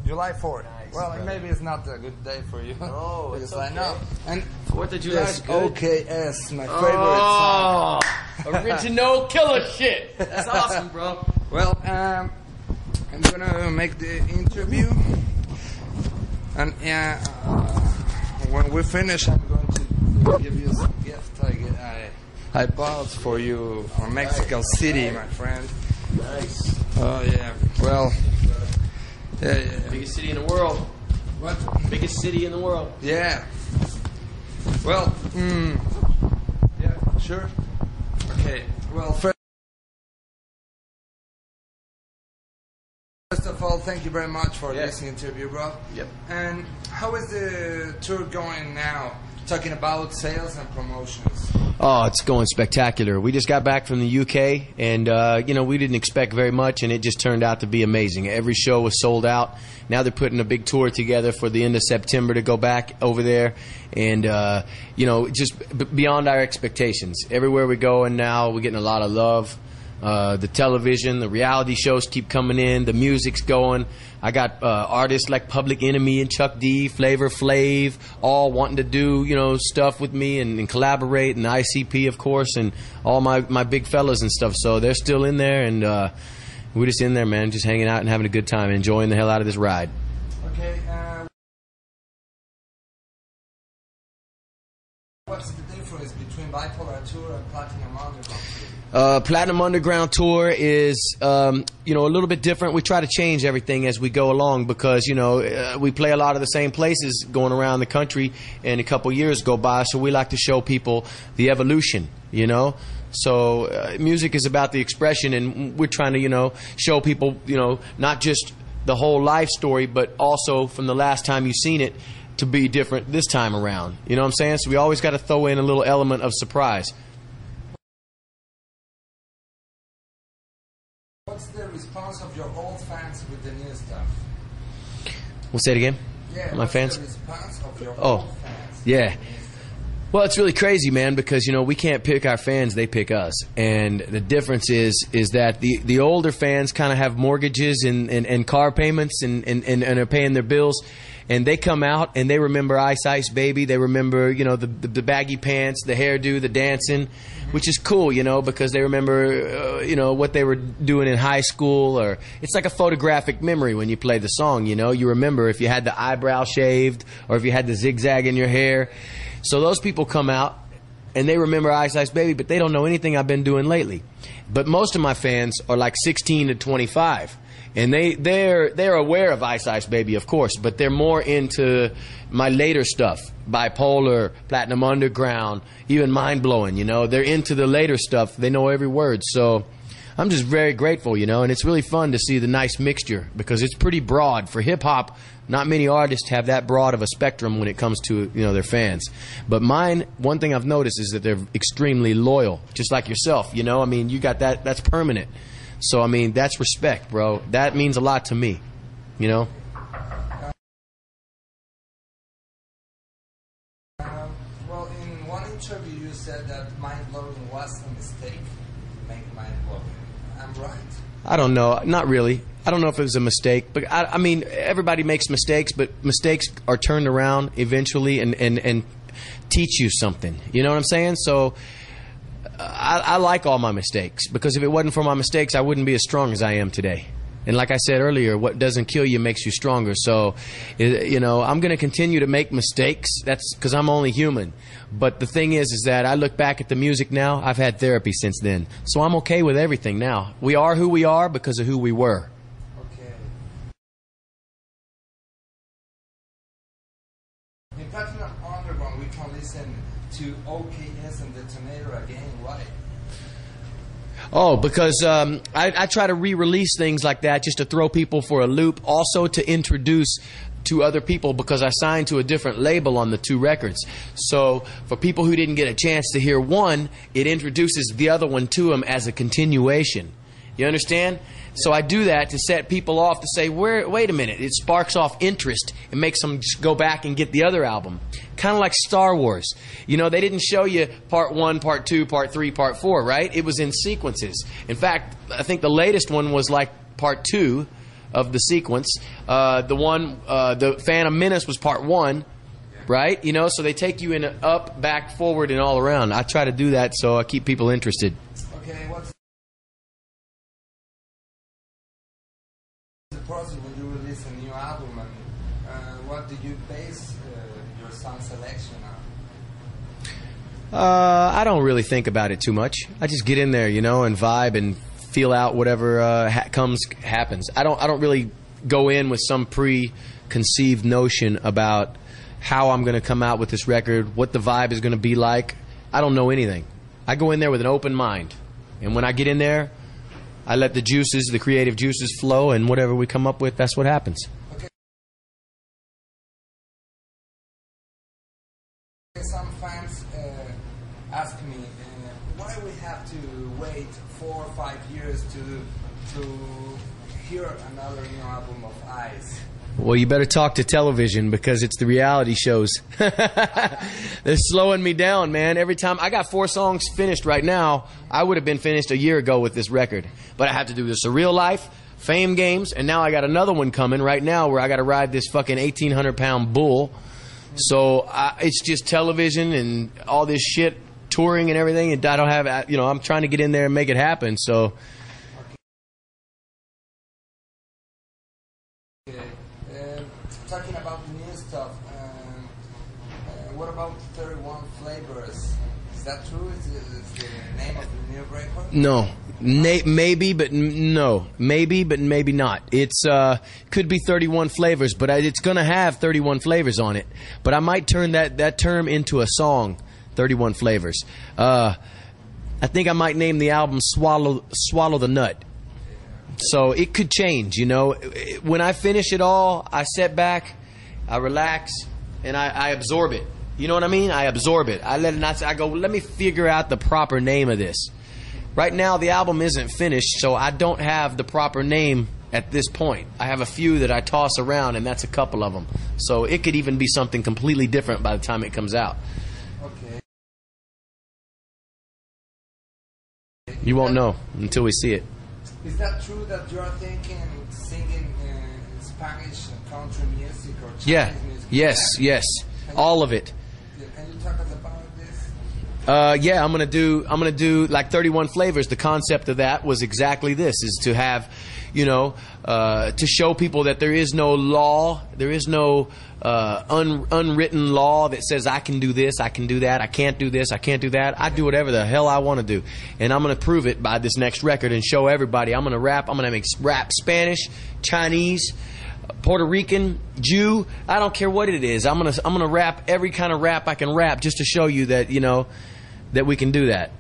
July 4th. Nice, Well, brother. maybe it's not a good day for you. No, because it's I okay. know. And 4th of July is good. OKS, my favorite song. Oh, original killer shit. That's awesome, bro. Well, I'm gonna make the interview, and when we finish, I'm going to give you some gift I bought for you from Mexico City, my friend. Nice. Oh yeah. Well, yeah. Biggest city in the world. What? Biggest city in the world. Yeah. Well, yeah, sure. Okay. Well, first of all, thank you very much for this interview, bro. Yep. And how is the tour going now? Talking about sales and promotions. Oh, it's going spectacular. We just got back from the UK, and you know, we didn't expect very much, and it just turned out to be amazing. Every show was sold out. Now they're putting a big tour together for the end of September to go back over there, and you know, just beyond our expectations. Everywhere we go, and now we're getting a lot of love. The television, the reality shows keep coming in. The music's going. I got artists like Public Enemy and Chuck D, Flavor Flav, all wanting to do, you know, stuff with me and collaborate, and ICP, of course, and all my big fellas and stuff. So they're still in there, and we're just in there, man, just hanging out and having a good time, enjoying the hell out of this ride. Okay. What's the difference between Bipolar Tour and Platinum Underground Tour? Platinum Underground Tour is, you know, a little bit different. We try to change everything as we go along because, you know, we play a lot of the same places going around the country, and a couple years go by, so we like to show people the evolution, you know. So music is about the expression, and we're trying to, you know, show people, you know, not just the whole life story, but also from the last time you've seen it to be different this time around. You know what I'm saying? So we always got to throw in a little element of surprise. What's the response of your old fans with the new stuff? We'll say it again. Yeah, My what's fans? the response of your Oh, old fans? yeah. Well, it's really crazy, man, because, you know, we can't pick our fans, they pick us. And the difference is that the older fans kind of have mortgages and car payments and are paying their bills. And they come out and they remember Ice Ice Baby. They remember, you know, the baggy pants, the hairdo, the dancing, which is cool, you know, because they remember, you know, what they were doing in high school. Or it's like a photographic memory when you play the song, you know. You remember if you had the eyebrow shaved or if you had the zigzag in your hair. So those people come out and they remember Ice Ice Baby, but they don't know anything I've been doing lately. But most of my fans are like 16 to 25. And they're aware of Ice Ice Baby, of course, but they're more into my later stuff, Bipolar, Platinum Underground, even Mind Blowing, you know. They're into the later stuff. They know every word. So I'm just very grateful, you know, and it's really fun to see the nice mixture because it's pretty broad. For hip-hop, not many artists have that broad of a spectrum when it comes to, you know, their fans. But mine, one thing I've noticed is that they're extremely loyal, just like yourself, you know. I mean, you got that, that's permanent. So, I mean, that's respect, bro. That means a lot to me, you know? Well, in one interview you said that mind-blowing was a mistake. Make mind-blowing. I'm right? I don't know. Not really. I don't know if it was a mistake. But, I mean, everybody makes mistakes, but mistakes are turned around eventually and teach you something. You know what I'm saying? So I like all my mistakes because if it wasn't for my mistakes, I wouldn't be as strong as I am today. And like I said earlier, what doesn't kill you makes you stronger. So, you know, I'm going to continue to make mistakes. That's because I'm only human. But the thing is that I look back at the music now. I've had therapy since then. So I'm okay with everything now. We are who we are because of who we were. Okay. In Platinum Underground, we can listen to OKS and Detonator again. Why? Oh, because I try to re-release things like that just to throw people for a loop. Also to introduce to other people because I signed to a different label on the two records. So for people who didn't get a chance to hear one, it introduces the other one to them as a continuation. You understand? So I do that to set people off to say, wait a minute. It sparks off interest. It makes them just go back and get the other album. Kind of like Star Wars. You know, they didn't show you part 1, part 2, part 3, part 4, right? It was in sequences. In fact, I think the latest one was like part 2. of the sequence. The Phantom Menace was part 1, right? You know, so they take you in up, back, forward, and all around. I try to do that so I keep people interested. Okay, what's the process when you release a new album, and what do you base your song selection on? I don't really think about it too much. I just get in there, you know, and vibe and feel out whatever happens. I don't really go in with some preconceived notion about how I'm going to come out with this record, what the vibe is going to be like. I don't know anything. I go in there with an open mind, and when I get in there, I let the juices, the creative juices flow, and whatever we come up with, that's what happens. Okay. Some fans ask me why we have to wait 4 or 5 years to hear another new album of Ice. Well, you better talk to television because it's the reality shows. They're slowing me down, man. Every time I got 4 songs finished right now, I would have been finished a year ago with this record. But I have to do the Surreal Life, Fame Games, and now I got another one coming right now where I got to ride this fucking 1,800-pound bull. So it's just television and all this shit, touring and everything, and I don't have, you know, I'm trying to get in there and make it happen. So. Talking about the new stuff, what about 31 Flavors? Is that true? Is the name of the new record? No. Maybe, but no. Maybe, but maybe not. It's could be 31 flavors, but it's going to have 31 flavors on it. But I might turn that term into a song, 31 flavors. I think I might name the album Swallow the Nut. So it could change, you know. When I finish it all, I sit back, I relax, and I absorb it. You know what I mean? I absorb it. I let it not. I go, let me figure out the proper name of this. Right now, the album isn't finished, so I don't have the proper name at this point. I have a few that I toss around, and that's a couple of them. So it could even be something completely different by the time it comes out. Okay. You won't know until we see it. Is that true that you are thinking singing Spanish country music or Chinese music? Yes. All of it. Can you talk us about this? Yeah, I'm gonna do like 31 flavors. The concept of that was exactly this: is to have, you know, to show people that there is no law, there is no unwritten law that says I can do this, I can do that, I can't do this, I can't do that. I do whatever the hell I want to do, and I'm gonna prove it by this next record and show everybody. I'm gonna rap. I'm gonna make rap Spanish, Chinese, Puerto Rican, Jew. I don't care what it is. I'm gonna rap every kind of rap I can rap just to show you that, you know, that we can do that.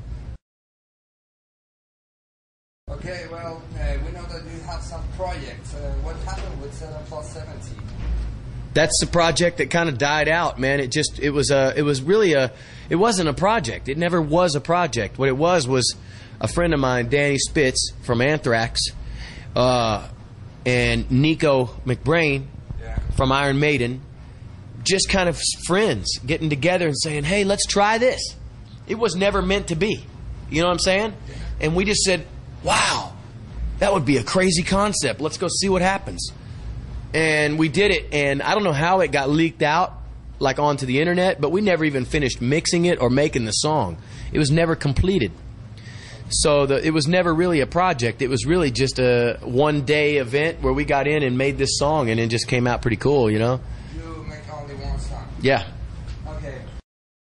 Okay, well, we know that you have some projects. What happened with 7+70? That's the project that kind of died out, man. It wasn't a project. It never was a project. What it was a friend of mine, Danny Spitz from Anthrax, and Nico McBrain from Iron Maiden, just kind of friends getting together and saying, hey, let's try this. It was never meant to be. You know what I'm saying? And we just said, wow, that would be a crazy concept. Let's go see what happens. And we did it, and I don't know how it got leaked out, like onto the internet, but we never even finished mixing it or making the song. It was never completed. So it was never really a project. It was really just a one-day event where we got in and made this song, and it just came out pretty cool, you know? You make only one song? Yeah. Okay.